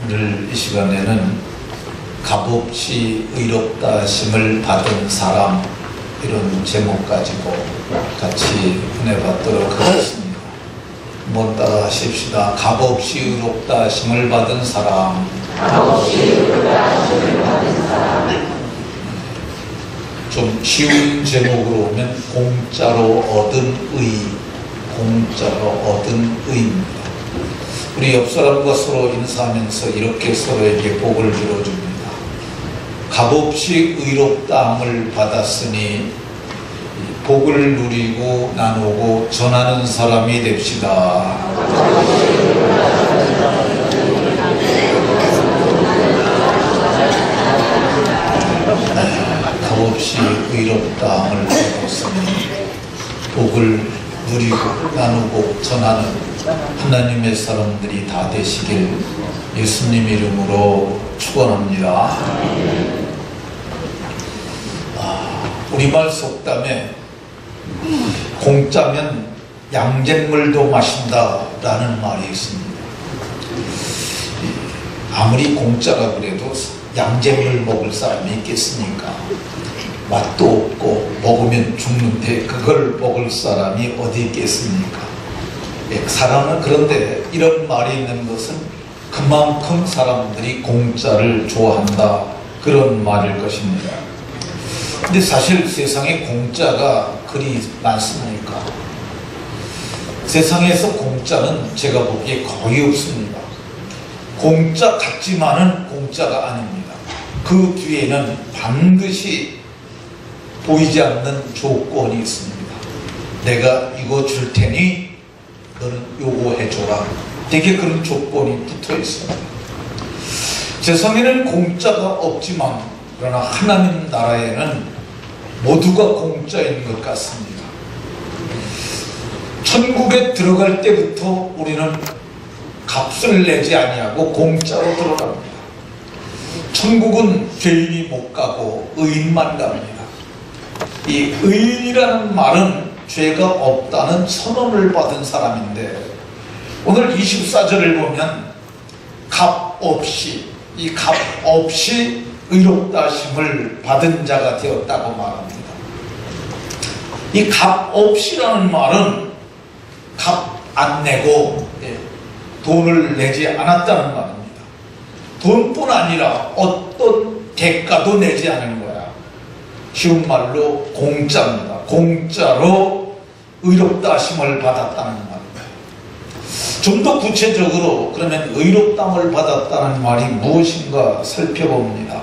오늘 이 시간에는 값없이 의롭다 하심을 받은 사람, 이런 제목 가지고 같이 은혜 받도록 하겠습니다. 한번 따라 하십시다. 값없이 의롭다 하심을 받은 사람. 값없이 의롭다 하심을 받은 사람. 좀 쉬운 제목으로 오면 공짜로 얻은 의, 공짜로 얻은 의입니다. 우리 옆 사람과 서로 인사하면서 이렇게 서로에게 복을 빌어줍니다. 값없이 의롭다함을 받았으니 복을 누리고 나누고 전하는 사람이 됩시다. 값없이 의롭다함을 받았으니 복을 누리고 나누고 전하는 하나님의 사람들이 다 되시길 예수님 이름으로 축원합니다. 우리말 속담에 공짜면 양잿물도 마신다라는 말이 있습니다. 아무리 공짜라 그래도 양잿물 먹을 사람이 있겠습니까? 맛도 없고 먹으면 죽는데 그걸 먹을 사람이 어디 있겠습니까? 사람은 그런데 이런 말이 있는 것은 그만큼 사람들이 공짜를 좋아한다, 그런 말일 것입니다. 근데 사실 세상에 공짜가 그리 많습니까? 세상에서 공짜는 제가 보기에 거의 없습니다. 공짜 같지만은 공짜가 아닙니다. 그 뒤에는 반드시 보이지 않는 조건이 있습니다. 내가 이거 줄 테니 너는 요거 해줘라. 되게 그런 조건이 붙어 있습니다. 세상에는 공짜가 없지만 그러나 하나님 나라에는 모두가 공짜인 것 같습니다. 천국에 들어갈 때부터 우리는 값을 내지 아니하고 공짜로 들어갑니다. 천국은 죄인이 못 가고 의인만 갑니다. 이 의인이라는 말은 죄가 없다는 선언을 받은 사람인데, 오늘 24절을 보면 값없이, 이 값없이 의롭다 하심을 받은 자가 되었다고 말합니다. 이 값없이라는 말은 값 안 내고 돈을 내지 않았다는 말입니다. 돈뿐 아니라 어떤 대가도 내지 않은 거야. 쉬운 말로 공짜입니다. 공짜로 의롭다 하심을 받았다는 말입니다. 좀 더 구체적으로 그러면 의롭다함을 받았다는 말이 무엇인가 살펴봅니다.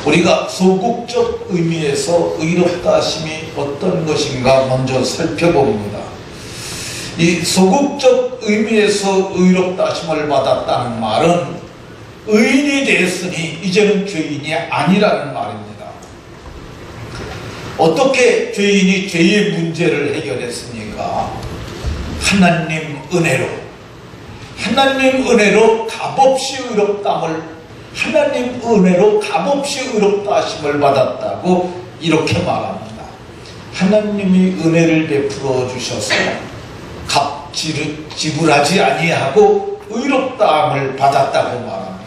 우리가 소극적 의미에서 의롭다 하심이 어떤 것인가 먼저 살펴봅니다. 이 소극적 의미에서 의롭다 하심을 받았다는 말은 의인이 되었으니 이제는 죄인이 아니라는 말입니다. 어떻게 죄인이 죄의 문제를 해결했습니까? 하나님 은혜로 값없이 의롭다함을, 하나님 은혜로 값없이 의롭다 하심을 받았다고 이렇게 말합니다. 하나님이 은혜를 베풀어 주셔서 값 지불하지 아니하고 의롭다함을 받았다고 말합니다.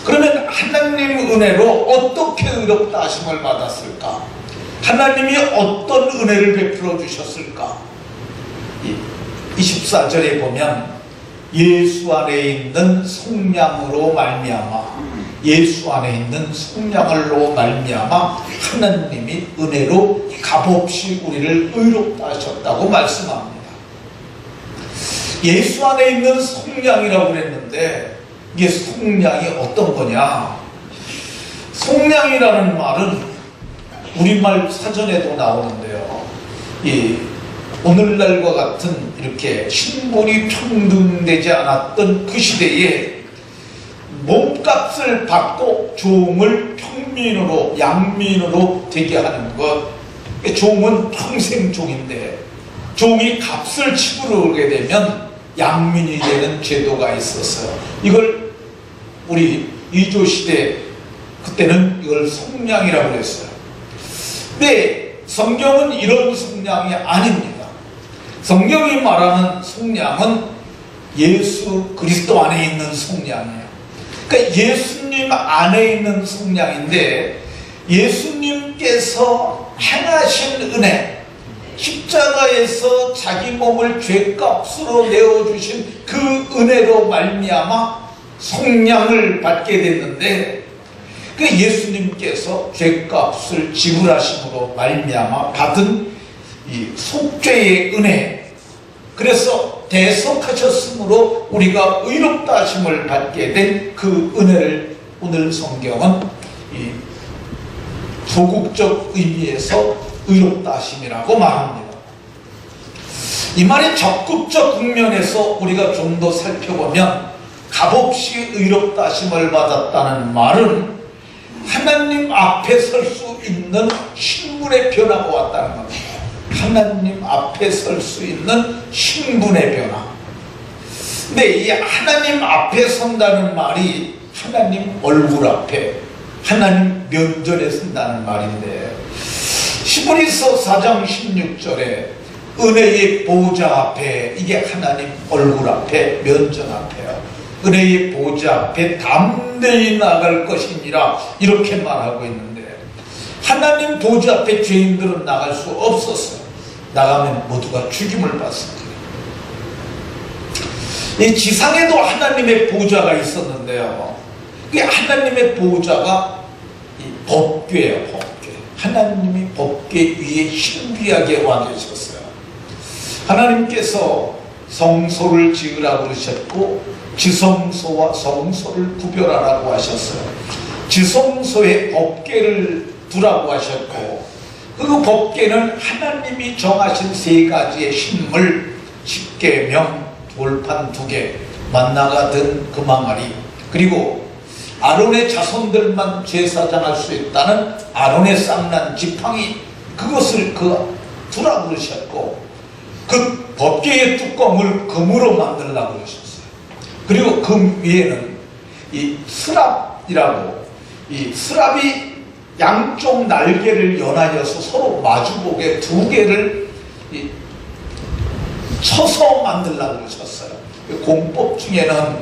그러면 하나님 은혜로 어떻게 의롭다 하심을 받았을까? 하나님이 어떤 은혜를 베풀어 주셨을까? 24절에 보면 예수 안에 있는 속량으로 말미암아, 예수 안에 있는 속량으로 말미암아 하나님이 은혜로 값없이 우리를 의롭다 하셨다고 말씀합니다. 예수 안에 있는 속량이라고 그랬는데 이게 속량이 어떤 거냐? 속량이라는 말은 우리말 사전에도 나오는데요. 오늘날과 같은 이렇게 신분이 평등되지 않았던 그 시대에 몸값을 받고 종을 평민으로, 양민으로 되게 하는 것. 종은 평생 종인데 종이 값을 치르게 되면 양민이 되는 제도가 있었어요. 이걸 우리 이조시대 그때는 이걸 속량이라고 했어요. 근데 성경은 이런 속량이 아닙니다. 성경이 말하는 속량은 예수 그리스도 안에 있는 속량이에요. 그러니까 예수님 안에 있는 속량인데, 예수님께서 행하신 은혜, 십자가에서 자기 몸을 죄값으로 내어주신 그 은혜로 말미암아 속량을 받게 됐는데, 그 예수님께서 죄값을 지불하심으로 말미암아 받은 이 속죄의 은혜, 그래서 대속하셨으므로 우리가 의롭다 하심을 받게 된 그 은혜를 오늘 성경은 이 소극적 의미에서 의롭다 하심이라고 말합니다. 이 말이 적극적 국면에서 우리가 좀 더 살펴보면, 값없이 의롭다 하심을 받았다는 말은 하나님 앞에 설 수 있는 신분의 변화가 왔다는 겁니다. 하나님 앞에 설 수 있는 신분의 변화. 근데 이 하나님 앞에 선다는 말이 하나님 얼굴 앞에, 하나님 면전에 선다는 말인데, 히브리서 4장 16절에 은혜의 보좌 앞에, 이게 하나님 얼굴 앞에, 면전 앞에요. 은혜의 보좌 앞에 담대히 나갈 것이니라, 이렇게 말하고 있는데, 하나님 보좌 앞에 죄인들은 나갈 수 없었어요. 나가면 모두가 죽임을 받습니다. 이 지상에도 하나님의 보좌가 있었는데요, 그 하나님의 보좌가 이 법궤예요. 법궤. 하나님이 법궤 위에 신비하게 와 계셨어요. 하나님께서 성소를 지으라고 그러셨고, 지성소와 성소를 구별하라고 하셨어요. 지성소에 법궤를 두라고 하셨고, 그 법궤는 하나님이 정하신 세 가지의 신물, 십계명, 돌판 2개, 만나가 든 금항아리, 그리고 아론의 자손들만 제사장 할 수 있다는 아론의 쌍난 지팡이, 그것을 두라고 그러셨고, 그 법궤의 뚜껑을 금으로 만들라고 그러셨어요. 그리고 금 위에는 이 스랍이라고, 이 스랍이 양쪽 날개를 연하여서 서로 마주보게 2개를 쳐서 만들라고 그러셨어요. 공법 중에는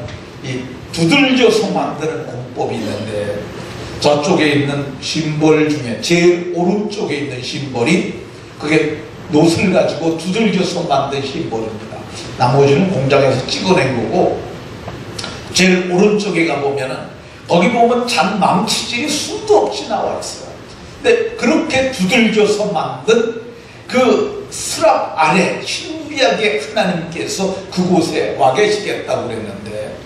이 두들겨서 만드는 공법이 있는데, 저쪽에 있는 심벌 중에 제일 오른쪽에 있는 심벌이 그게 놋을 가지고 두들겨서 만든 심벌입니다. 나머지는 공장에서 찍어낸 거고, 제일 오른쪽에 가보면은 거기 보면 잔 망치질이 수도 없이 나와 있어요. 근데 그렇게 두들겨서 만든 그 스랍 아래 신비하게 하나님께서 그곳에 와 계시겠다고 그랬는데,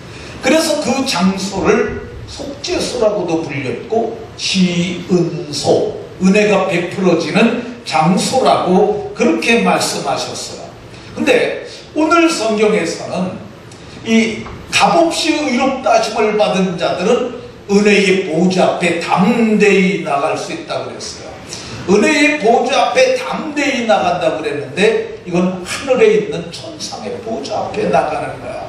그래서 그 장소를 속죄소라고도 불렸고, 지은소, 은혜가 베풀어지는 장소라고 그렇게 말씀하셨어요. 근데 오늘 성경에서는 이 값없이 의롭다 하심을 받은 자들은 은혜의 보좌 앞에 담대히 나갈 수 있다고 그랬어요. 은혜의 보좌 앞에 담대히 나간다고 그랬는데, 이건 하늘에 있는 천상의 보좌 앞에 나가는 거야.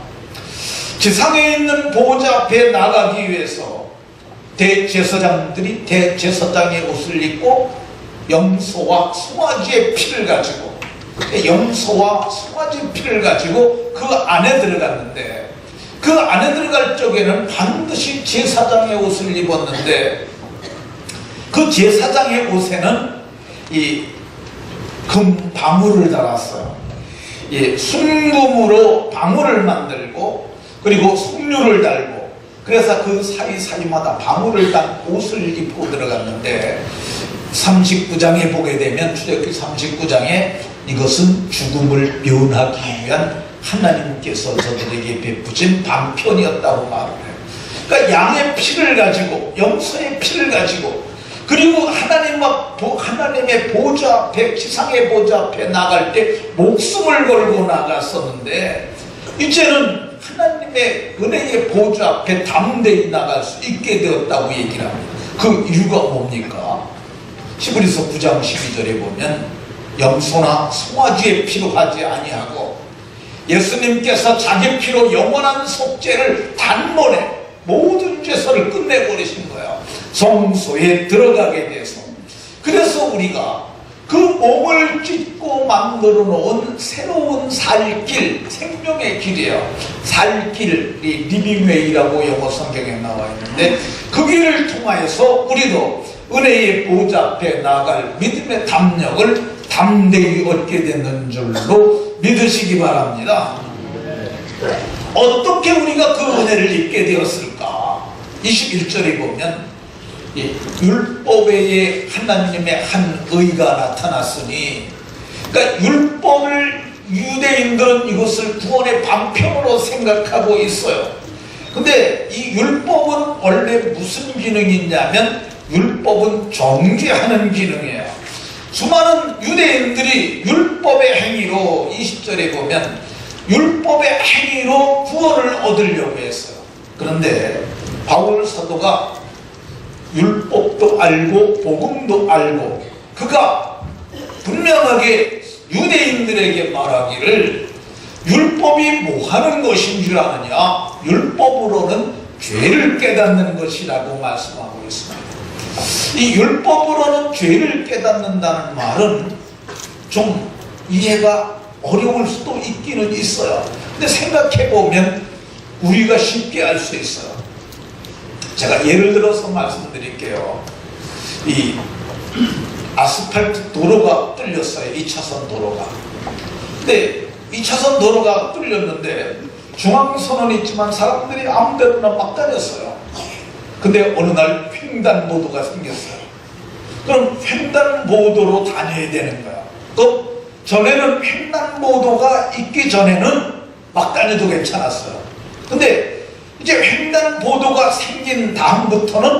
지상에 있는 보좌 앞에 나가기 위해서 대제사장들이 대제사장의 옷을 입고 염소와 송아지의 피를 가지고, 염소와 송아지 피를 가지고 그 안에 들어갔는데, 그 안에 들어갈 적에는 반드시 제사장의 옷을 입었는데, 그 제사장의 옷에는 이 금 방울을 달았어요. 순금으로 방울을 만들고, 그리고 석류를 달고, 그래서 그 사이사이마다 방울을 단 옷을 입고 들어갔는데, 39장에 보게 되면, 출애굽기 39장에 이것은 죽음을 면하기 위한 하나님께서 저들에게 베푸신 방편이었다고 말을 해요. 그러니까 양의 피를 가지고, 염소의 피를 가지고, 그리고 하나님의 보좌 앞에, 지상의 보좌 앞에 나갈 때 목숨을 걸고 나갔었는데, 이제는 하나님의 은혜의 보좌 앞에 담대히 나갈 수 있게 되었다고 얘기를 합니다. 그 이유가 뭡니까? 히브리서 9장 12절에 보면, 염소나 송아지의 피로 하지 아니하고 예수님께서 자기 피로 영원한 속죄를 단번에 모든 죄서를 끝내버리신 거예요. 성소에 들어가게 돼서. 그래서 우리가 그 몸을 찢고 만들어 놓은 새로운 살길, 생명의 길이에요. 살길, 리빙웨이라고 영어 성경에 나와 있는데 그 길을 통하여서 우리도 은혜의 보좌 앞에 나아갈 믿음의 담력을 담대히 얻게 되는 줄로 믿으시기 바랍니다. 어떻게 우리가 그 은혜를 입게 되었을까? 21절에 보면 율법에 하나님의 한 의가 나타났으니, 그러니까 율법을 유대인들은 이것을 구원의 방편으로 생각하고 있어요. 근데 이 율법은 원래 무슨 기능이 있냐면 율법은 정죄하는 기능이에요. 수많은 유대인들이 율법의 행위로 20절에 보면 율법의 행위로 구원을 얻으려고 했어요. 그런데 바울 사도가 율법도 알고 복음도 알고 그가 분명하게 유대인들에게 말하기를 율법이 뭐 하는 것인 줄 아느냐? 율법으로는 죄를 깨닫는 것이라고 말씀하고 있습니다. 이 율법으로는 죄를 깨닫는다는 말은 좀 이해가 어려울 수도 있기는 있어요. 근데 생각해보면 우리가 쉽게 알 수 있어요. 제가 예를 들어서 말씀드릴게요. 이 아스팔트 도로가 뚫렸어요. 2차선 도로가. 근데 2차선 도로가 뚫렸는데 중앙선은 있지만 사람들이 아무데나 막 다녔어요. 근데 어느 날 횡단보도가 생겼어요. 그럼 횡단보도로 다녀야 되는 거야. 그럼 전에는 횡단보도가 있기 전에는 막 다녀도 괜찮았어요. 근데 이제 횡단보도가 생긴 다음부터는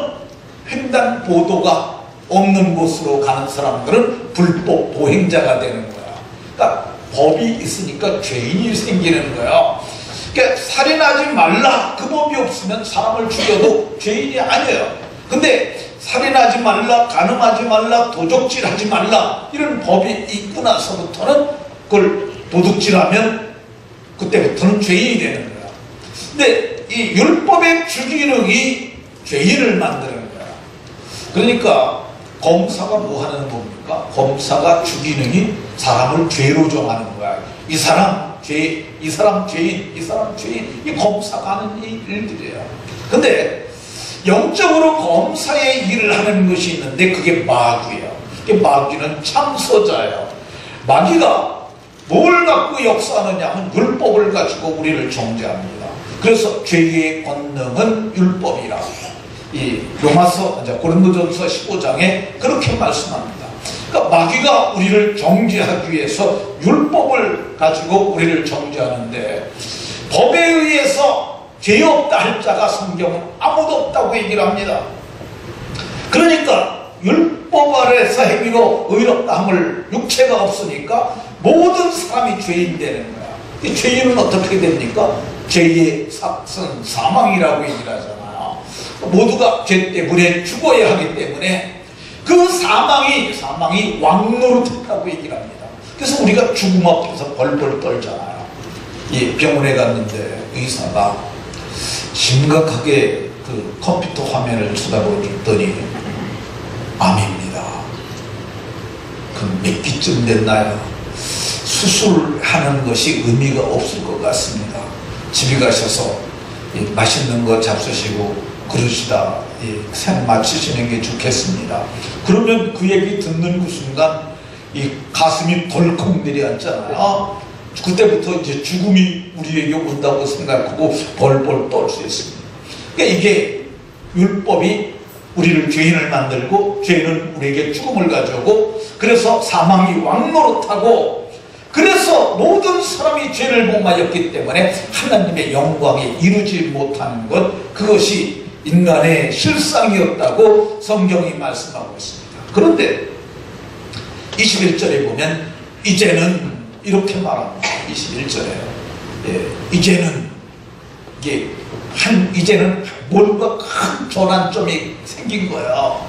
횡단보도가 없는 곳으로 가는 사람들은 불법 보행자가 되는 거야. 그러니까 법이 있으니까 죄인이 생기는 거야. 그러니까 살인하지 말라, 그 법이 없으면 사람을 죽여도 죄인이 아니에요. 근데 살인하지 말라, 간음하지 말라, 도적질하지 말라 이런 법이 있고 나서부터는 그걸 도둑질하면 그때부터는 죄인이 되는 거야. 근데 이 율법의 주기능이 죄인을 만드는 거야. 그러니까 검사가 뭐 하는 겁니까? 검사가 주기능이 사람을 죄로 정하는 거야. 이 사람 죄, 이 사람 죄인, 이 사람 죄인, 이 검사가 하는 일들이에요. 근데 영적으로 검사의 일을 하는 것이 있는데 그게 마귀예요. 마귀는 참소자예요. 마귀가 뭘 갖고 역사하느냐 하면 율법을 가지고 우리를 정죄합니다. 그래서 죄의 권능은 율법이라. 이 로마서, 고린도전서 15장에 그렇게 말씀합니다. 그러니까 마귀가 우리를 정죄하기 위해서 율법을 가지고 우리를 정죄하는데 법에 의해서 죄 없다 할 자가 성경은 아무도 없다고 얘기를 합니다. 그러니까 율법 아래서 행위로 의롭다 함을 육체가 없으니까 모든 사람이 죄인 되는 거야. 이 죄인은 어떻게 됩니까? 죄의 삭선 사망이라고 얘기를 하잖아요. 모두가 죄 때문에 죽어야 하기 때문에 그 사망이 왕노릇했다고 얘기를 합니다. 그래서 우리가 죽음 앞에서 벌벌 떨잖아요. 이 병원에 갔는데 의사가 심각하게 그 컴퓨터 화면을 쳐다보더니 암입니다. 그럼 몇 기쯤 됐나요? 수술하는 것이 의미가 없을 것 같습니다. 집에 가셔서 맛있는 거 잡수시고 그러시다 생 마치시는 게 좋겠습니다. 그러면 그 얘기 듣는 그 순간 이 가슴이 덜컥 내려앉잖아요. 그때부터 이제 죽음이 우리에게 온다고 생각하고 벌벌 떨 수 있습니다. 그러니까 이게 율법이 우리를 죄인을 만들고 죄는 우리에게 죽음을 가져오고 그래서 사망이 왕노릇하고 그래서 모든 사람이 죄를 범하였기 때문에 하나님의 영광에 이루지 못하는 것, 그것이 인간의 실상이었다고 성경이 말씀하고 있습니다. 그런데 21절에 보면 이제는 이렇게 말합니다. 21절에 이제는 뭔가 큰 전환점이 생긴 거예요.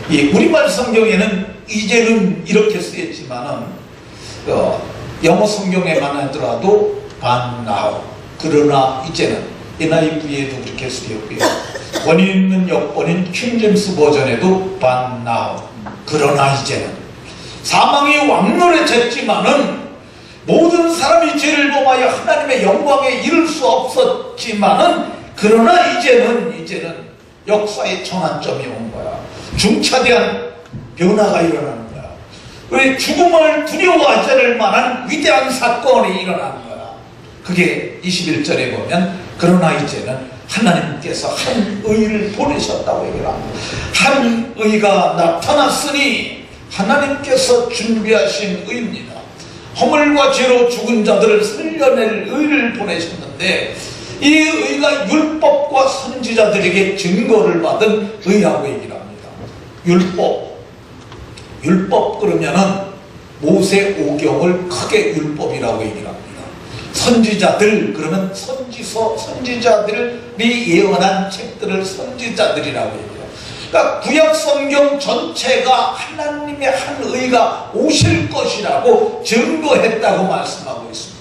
우리말 성경에는 이제는 이렇게 쓰였지만은 영어 성경에만 하더라도 but now, 그러나 이제는 NIV에도 그렇게 쓰였고요. 원인 있는 역본인 킹제임스 버전에도 but now, 그러나 이제는 사망이 왕노래졌지만은 모든 사람이 죄를 범하여 하나님의 영광에 이를 수 없었지만은 그러나 이제는 역사의 전환점이 온 거야. 중차대한 변화가 일어나는 거야. 우리 죽음을 두려워하지 않을 만한 위대한 사건이 일어나는 거야. 그게 21절에 보면 그러나 이제는 하나님께서 한 의를 보내셨다고 얘기합니다. 한 의가 나타났으니 하나님께서 준비하신 의입니다. 허물과 죄로 죽은 자들을 살려낼 의를 보내셨는데 이 의가 율법과 선지자들에게 증거를 받은 의라고 얘기를 합니다. 율법 그러면은 모세 오경을 크게 율법이라고 얘기를 합니다. 선지자들 그러면 선지자들이 예언한 책들을 선지자들이라고 얘기해요. 그러니까 구약 성경 전체가 하나님의 한 의가 오실 것이라고 증거했다고 말씀하고 있습니다.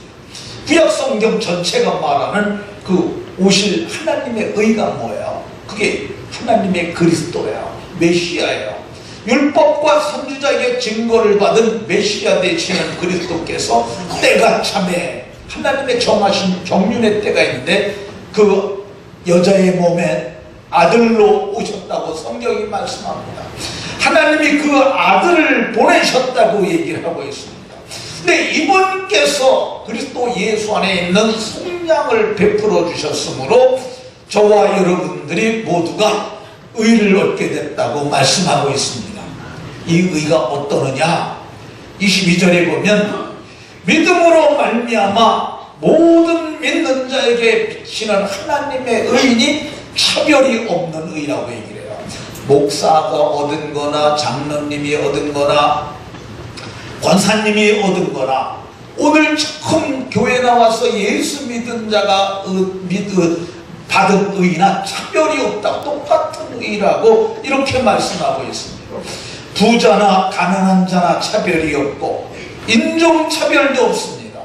구약 성경 전체가 말하는 그 오실 하나님의 의가 뭐예요? 그게 하나님의 그리스도예요. 메시아예요. 율법과 선지자에게 증거를 받은 메시아 되시는 그리스도께서 때가 참에 하나님의 정하신 정륜의 때가 있는데 그 여자의 몸에 아들로 오셨다고 성경이 말씀합니다. 하나님이 그 아들을 보내셨다고 얘기를 하고 있습니다. 근데 이분께서 그리스도 예수 안에 있는 속량을 베풀어 주셨으므로 저와 여러분들이 모두가 의를 얻게 됐다고 말씀하고 있습니다. 이 의가 어떠느냐? 22절에 보면 믿음으로 말미암아 모든 믿는 자에게 비치는 하나님의 의인이 차별이 없는 의라고 얘기를 해요. 목사가 얻은 거나 장로님이 얻은 거나 권사님이 얻은 거나 오늘 처음 교회 나와서 예수 믿은 자가 받은 의나 차별이 없다. 똑같은 의라고 이렇게 말씀하고 있습니다. 부자나 가난한 자나 차별이 없고 인종차별도 없습니다.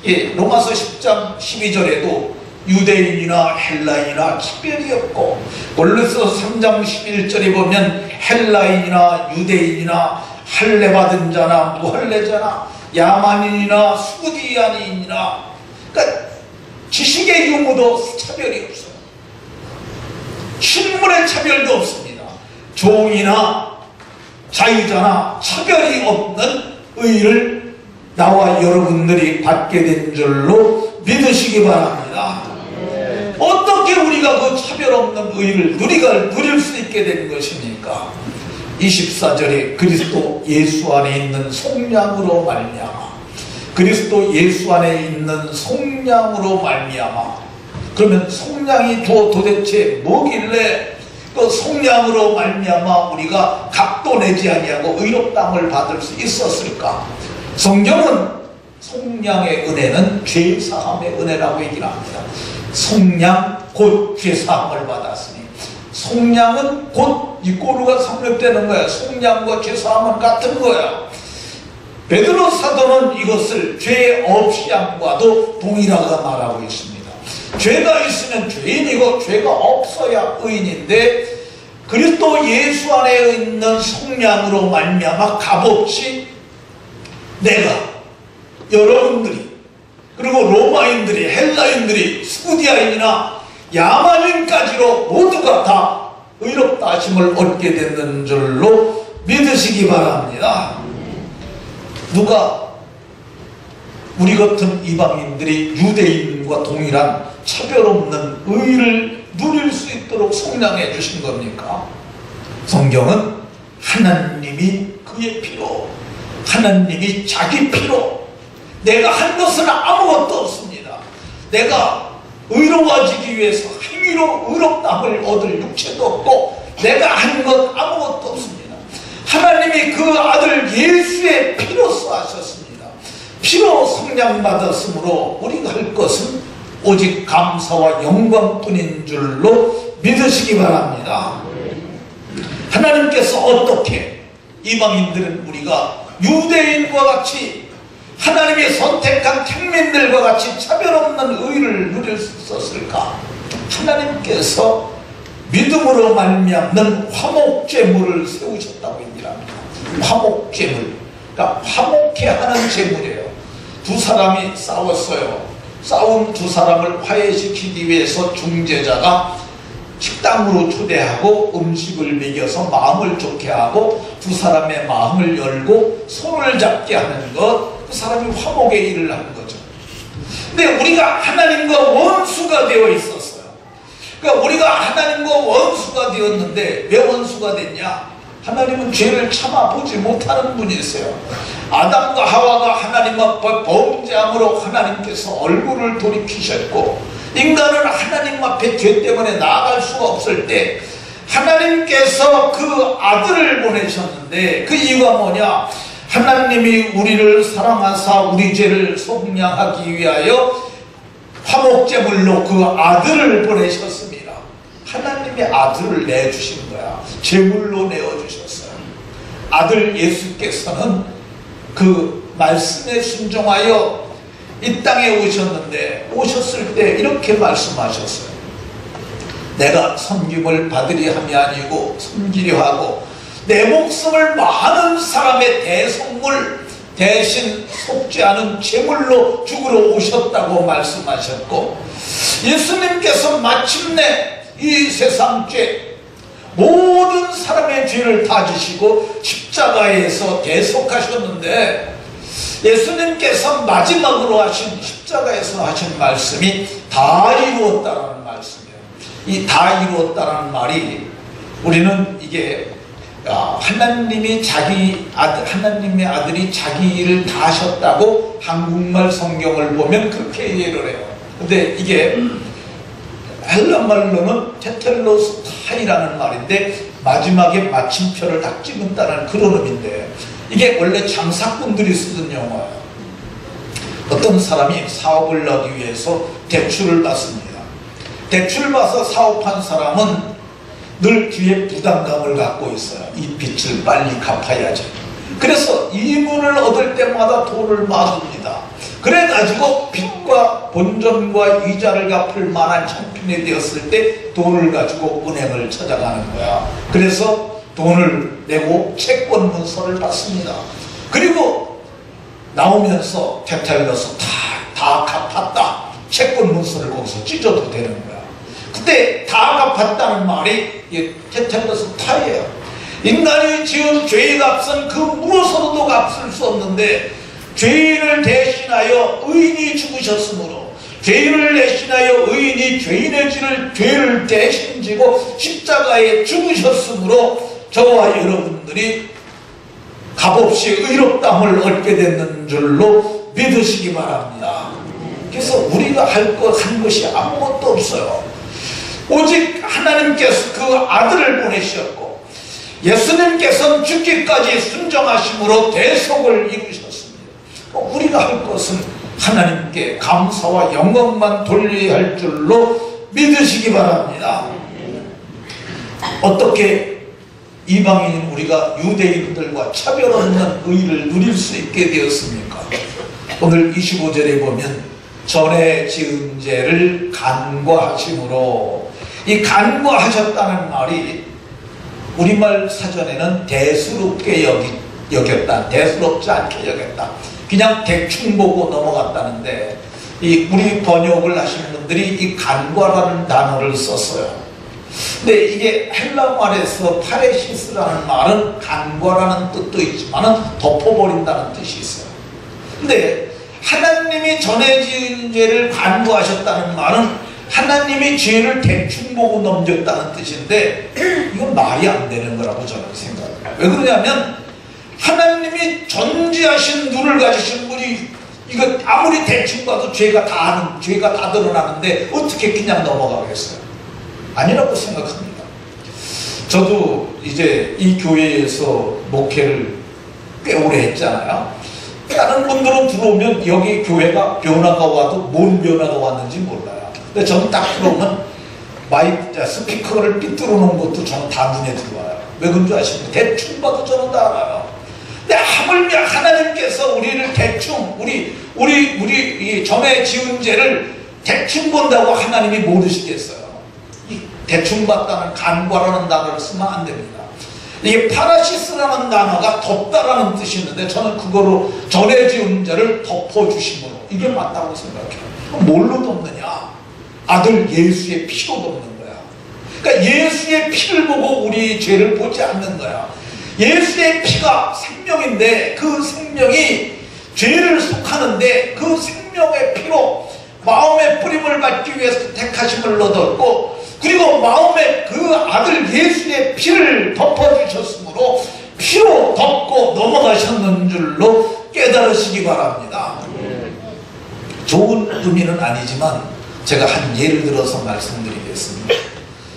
예, 로마서 10장 12절에도 유대인이나 헬라인이나 차별이 없고 골로새서 3장 11절에 보면 헬라인이나 유대인이나 할례받은 자나 무할례자나 야만인이나 수디아인이나 그러니까 지식의 유무도 차별이 없어요. 신분의 차별도 없습니다. 종이나 자유자나 차별이 없는 의를 나와 여러분들이 받게 된 줄로 믿으시기 바랍니다. 어떻게 우리가 그 차별 없는 의를 누릴 수 있게 된 것입니까? 24절에 그리스도 예수 안에 있는 속량으로 말미암아. 그리스도 예수 안에 있는 속량으로 말미암아. 그러면 속량이 도대체 뭐길래 그 속량으로 말미암아 우리가 값도 내지 아니하고 의롭다함을 받을 수 있었을까? 성경은 속량의 은혜는 죄사함의 은혜라고 얘기를 합니다. 속량 곧 죄사함을 받았으니 속량은 곧 이 꼬르가 성립되는 거야. 속량과 죄사함은 같은 거야. 베드로 사도는 이것을 죄 없이 함과도 동일하게 말하고 있습니다. 죄가 있으면 죄인이고 죄가 없어야 의인인데 그리스도 예수 안에 있는 속량으로 말미암아 값없이 내가 여러분들이 그리고 로마인들이 헬라인들이 수디아인이나 야만인까지로 모두가 다 의롭다 하심을 얻게 되는 줄로 믿으시기 바랍니다. 누가 우리 같은 이방인들이 유대인과 동일한 차별 없는 의를 누릴 수 있도록 속량해 주신 겁니까? 성경은 하나님이 그의 피로 하나님이 자기 피로 내가 한 것은 아무것도 없습니다. 내가 의로워지기 위해서 행위로 의롭다함을 얻을 육체도 없고 내가 한 것 아무것도 없습니다. 하나님이 그 아들 예수의 피로써 하셨습니다. 피로 속량받았으므로 우리가 할 것은 오직 감사와 영광뿐인 줄로 믿으시기 바랍니다. 하나님께서 어떻게 이방인들은 우리가 유대인과 같이 하나님이 선택한 택민들과 같이 차별 없는 의를 누릴 수 있었을까? 하나님께서 믿음으로 말미암는 화목제물을 세우셨다고 얘기합니다. 화목제물. 그러니까 화목해 하는 제물이에요. 두 사람이 싸웠어요. 싸운 두 사람을 화해시키기 위해서 중재자가 식당으로 초대하고 음식을 먹여서 마음을 좋게 하고 두 사람의 마음을 열고 손을 잡게 하는 것, 그 사람이 화목의 일을 하는 거죠. 근데 우리가 하나님과 원수가 되어 있었어요. 그러니까 우리가 하나님과 원수가 되었는데 왜 원수가 됐냐? 하나님은 죄를 참아보지 못하는 분이세요. 아담과 하와가 하나님 앞에 범죄함으로 하나님께서 얼굴을 돌이키셨고, 인간은 하나님 앞에 죄 때문에 나아갈 수가 없을 때 하나님께서 그 아들을 보내셨는데, 그 이유가 뭐냐? 하나님이 우리를 사랑하사 우리 죄를 속량하기 위하여 화목제물로 그 아들을 보내셨습니다. 하나님이 아들을 내주신 거야. 제물로 내어주셨어요. 아들 예수께서는 그 말씀에 순종하여 이 땅에 오셨는데, 오셨을 때 이렇게 말씀하셨어요. 내가 섬김을 받으리 함이 아니고 섬기려 하고 내 목숨을 많은 사람의 대속물 대신 속지 않은 제물로 죽으러 오셨다고 말씀하셨고, 예수님께서 마침내 이 세상 죄, 모든 사람의 죄를 다 지시고 십자가에서 대속하셨는데, 예수님께서 마지막으로 하신 십자가에서 하신 말씀이 다 이루었다라는 말씀이에요. 이 다 이루었다라는 말이, 우리는 이게 하나님이 하나님의 아들이 자기 일을 다 하셨다고 한국말 성경을 보면 그렇게 이해를 해요. 근데 이게 헬라말로는 테텔로스타이라는 말인데, 마지막에 마침표를 딱 찍는다는 그런 의미인데, 이게 원래 장사꾼들이 쓰던 용어예요. 어떤 사람이 사업을 하기 위해서 대출을 받습니다. 대출을 받아서 사업한 사람은 늘 뒤에 부담감을 갖고 있어요. 이 빚을 빨리 갚아야지. 그래서 이문을 얻을 때마다 돈을 마줍니다. 그래가지고 빚과 본전과 이자를 갚을 만한 형편이 되었을 때 돈을 가지고 은행을 찾아가는 거야. 그래서 돈을 내고 채권 문서를 받습니다. 그리고 나오면서 테텔로스 다 갚았다. 채권 문서를 거기서 찢어도 되는 거야. 그때 다 갚았다는 말이 테텔로스 타예요. 인간이 지은 죄의 값은 그 무엇으로도 갚을 수 없는데, 죄인을 대신하여 의인이 죽으셨으므로, 죄인을 대신하여 의인이 죄인의 죄를 대신 지고 십자가에 죽으셨으므로 저와 여러분들이 값없이 의롭다함을 얻게 되는 줄로 믿으시기 바랍니다. 그래서 우리가 한 것이 아무것도 없어요. 오직 하나님께서 그 아들을 보내셨고, 예수님께서는 죽기까지 순종하심으로 대속을 이루셨습니다. 우리가 할 것은 하나님께 감사와 영광만 돌려야 할 줄로 믿으시기 바랍니다. 어떻게 이방인 우리가 유대인들과 차별 없는 의를 누릴 수 있게 되었습니까? 오늘 25절에 보면 전에 지은 죄를 간과하심으로, 이 간과하셨다는 말이 우리말 사전에는 대수롭게 여겼다, 대수롭지 않게 여겼다, 그냥 대충 보고 넘어갔다는데, 우리 번역을 하시는 분들이 이 간과라는 단어를 썼어요. 근데 이게 헬라말에서 파레시스라는 말은 간과라는 뜻도 있지만 덮어버린다는 뜻이 있어요. 근데 하나님이 전에 지은 죄를 간과하셨다는 말은 하나님이 죄를 대충 보고 넘겼다는 뜻인데, 이건 말이 안 되는 거라고 저는 생각해요. 왜 그러냐면 하나님이 전지하신 눈을 가지신 분이 이거 아무리 대충 봐도 죄가 다 드러나는데 어떻게 그냥 넘어가겠어요? 아니라고 생각합니다. 저도 이제 이 교회에서 목회를 꽤 오래 했잖아요. 다른 분들은 들어오면 여기 교회가 변화가 와도 뭔 변화가 왔는지 몰라요. 근데 저는 딱 들어오면 스피커를 삐뚤어 놓은 것도 저는 다 눈에 들어와요. 왜 그런 줄 아십니까? 대충 봐도 저는 다 알아요. 근데 하물며 하나님께서 우리를 대충, 우리 전에 지은 죄를 대충 본다고 하나님이 모르시겠어요? 이 대충 봤다는 간과라는 단어를 쓰면 안 됩니다. 이게 파라시스라는 단어가 덮다라는 뜻이 있는데 저는 그거로 전에 지은 자를 덮어주심으로 이게 맞다고 생각해요. 뭘로 덮느냐? 아들 예수의 피로 덮는 거야. 그러니까 예수의 피를 보고 우리 죄를 보지 않는 거야. 예수의 피가 생명인데 그 생명이 죄를 속하는데 그 생명의 피로 마음의 뿌림을 받기 위해서 택하심을 얻었고, 그리고 마음에 그 아들 예수의 피를 덮어주셨으므로 피로 덮고 넘어가셨는 줄로 깨달으시기 바랍니다. 좋은 의미는 아니지만 제가 한 예를 들어서 말씀드리겠습니다.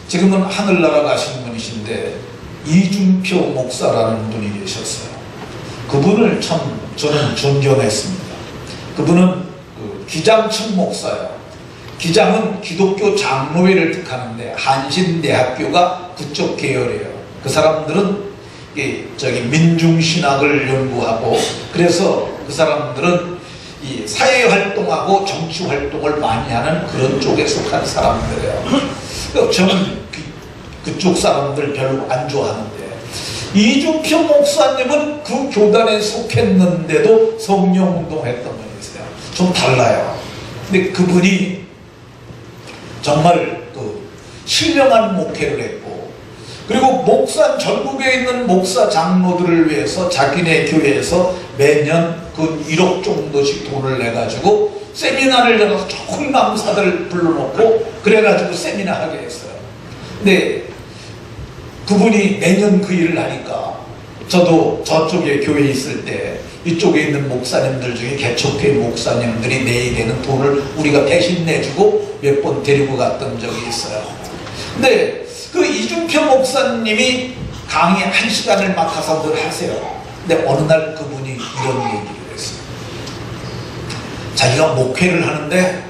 지금은 하늘나라 가신 분이신데 이준표 목사라는 분이 계셨어요. 그분을 참 저는 존경했습니다. 그분은 기장청 목사예요. 기장은 기독교 장로회를 택하는데 한신대학교가 그쪽 계열이에요. 그 사람들은 민중신학을 연구하고, 그래서 그 사람들은 이 사회활동하고 정치활동을 많이 하는 그런 쪽에 속한 사람들이에요. 저는 그쪽 사람들 별로 안 좋아하는데, 이준표 목사님은 그 교단에 속했는데도 성령운동했던 분이세요. 좀 달라요. 근데 그분이 정말 신령한 목회를 했고, 그리고 전국에 있는 목사 장로들을 위해서 자기네 교회에서 매년 그 1억 정도씩 돈을 내가지고 세미나를 열어서 좋은 강사들 불러놓고 그래가지고 세미나 하게 했어요. 근데 그분이 매년 그 일을 하니까 저도 저쪽에 교회에 있을 때 이쪽에 있는 목사님들 중에 개척교회 목사님들이 내일에는 돈을 우리가 대신 내주고 몇 번 데리고 갔던 적이 있어요. 근데 그 이준표 목사님이 강의 1시간을 맡아서 늘 하세요. 근데 어느 날 그분이 이런 얘기를 했어요. 자기가 목회를 하는데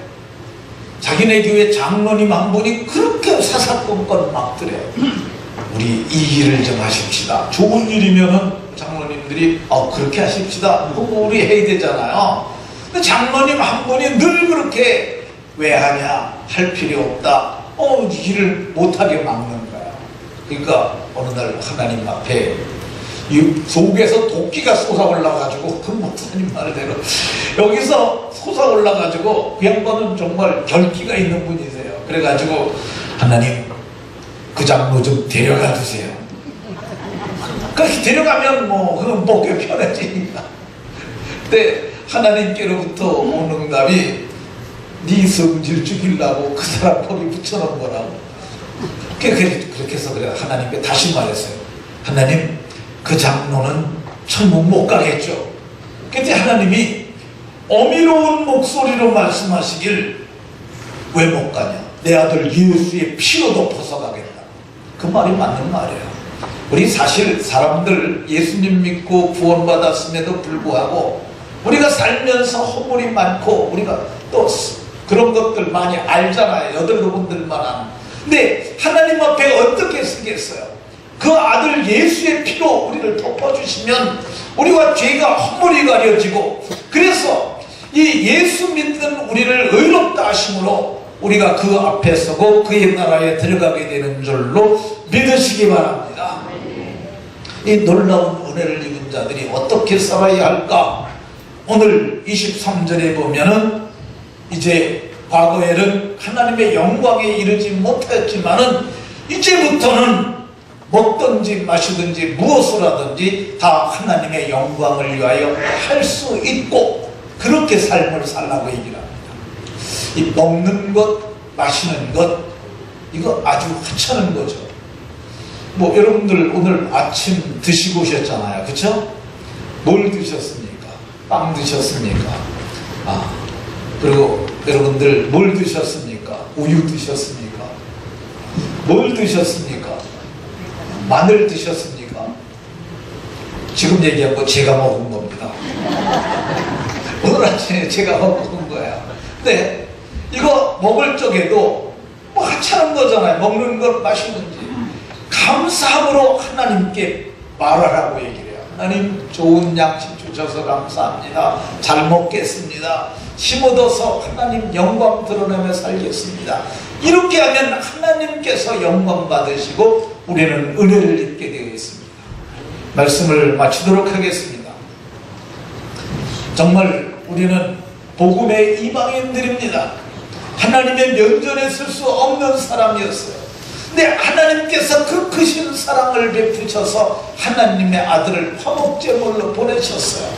자기네 교회 장로님 한 분이 그렇게 사사건건 막더래요. 우리 이 일을 좀 하십시다. 좋은 일이면은 장로님들이 그렇게 하십시다. 그거 우리 해야 되잖아요. 근데 장로님 한 분이 늘 그렇게 왜 하냐, 할 필요 없다, 이 일을 못하게 막는 거야. 그러니까 어느 날 하나님 앞에 이 속에서 도끼가 솟아올라가지고, 그 목사님 말대로 여기서 솟아올라가지고, 그 양반은 정말 결기가 있는 분이세요. 그래가지고 하나님 그 장로 좀 데려가 주세요. 그렇게 데려가면 그건 목회 편해지니까. 근데 하나님께로부터 오는 응답이 네 성질 죽이려고 그 사람 거기 붙여놓은 거라고. 그렇게 해서 그래 하나님께 다시 말했어요. 하나님, 그 장로는 천국 못 가겠죠. 그때 하나님이 어미로운 목소리로 말씀하시길, 왜 못 가냐? 내 아들 예수의 피로 덮어서 가겠다. 그 말이 맞는 말이에요. 우리 사실 사람들 예수님 믿고 구원받았음에도 불구하고 우리가 살면서 허물이 많고 우리가 또 그런 것들 많이 알잖아요. 여러분들만 아는. 근데 하나님 앞에 어떻게 쓰겠어요? 그 아들 예수의 피로 우리를 덮어주시면 우리가 죄가 허물이 가려지고, 그래서 이 예수 믿는 우리를 의롭다 하심으로 우리가 그 앞에 서고 그의 나라에 들어가게 되는 줄로 믿으시기 바랍니다. 이 놀라운 은혜를 입은 자들이 어떻게 살아야 할까? 오늘 23절에 보면은, 이제 과거에는 하나님의 영광에 이르지 못했지만은 이제부터는 먹든지 마시든지 무엇을 하든지 다 하나님의 영광을 위하여 할 수 있고, 그렇게 삶을 살라고 얘기를 합니다. 이 먹는 것, 마시는 것, 이거 아주 하찮은 거죠. 여러분들 오늘 아침 드시고 오셨잖아요. 그쵸? 뭘 드셨습니까? 빵 드셨습니까? 그리고 여러분들 뭘 드셨습니까? 우유 드셨습니까? 뭘 드셨습니까? 마늘 드셨습니까? 지금 얘기한 거 제가 먹은 겁니다. 오늘 아침에 제가 먹은 거야. 근데 이거 먹을 적에도 하찮은 거잖아요. 먹는 것, 마시는 것. 감사함으로 하나님께 말하라고 얘기를 해요. 하나님, 좋은 양식 주셔서 감사합니다. 잘 먹겠습니다. 힘 얻어서 하나님 영광 드러내며 살겠습니다. 이렇게 하면 하나님께서 영광 받으시고 우리는 은혜를 입게 되어 있습니다. 말씀을 마치도록 하겠습니다. 정말 우리는 복음의 이방인들입니다. 하나님의 면전에 설 수 없는 사람이었어요. 근데 하나님께서 그 크신 사랑을 베푸셔서 하나님의 아들을 화목제물로 보내셨어요.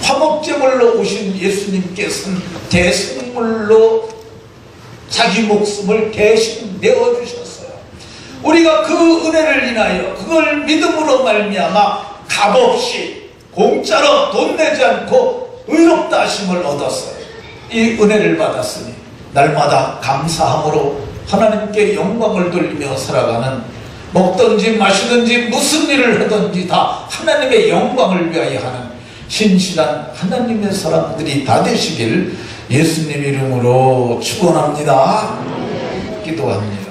화목제물로 오신 예수님께서는 대승물로 자기 목숨을 대신 내어주셨어요. 우리가 그 은혜를 인하여 그걸 믿음으로 말미암아 값없이 공짜로 돈 내지 않고 의롭다 하심을 얻었어요. 이 은혜를 받았으니 날마다 감사함으로 하나님께 영광을 돌리며 살아가는, 먹든지 마시든지 무슨 일을 하든지 다 하나님의 영광을 위하여 하는 신실한 하나님의 사람들이 다 되시길 예수님 이름으로 축원합니다. 기도합니다.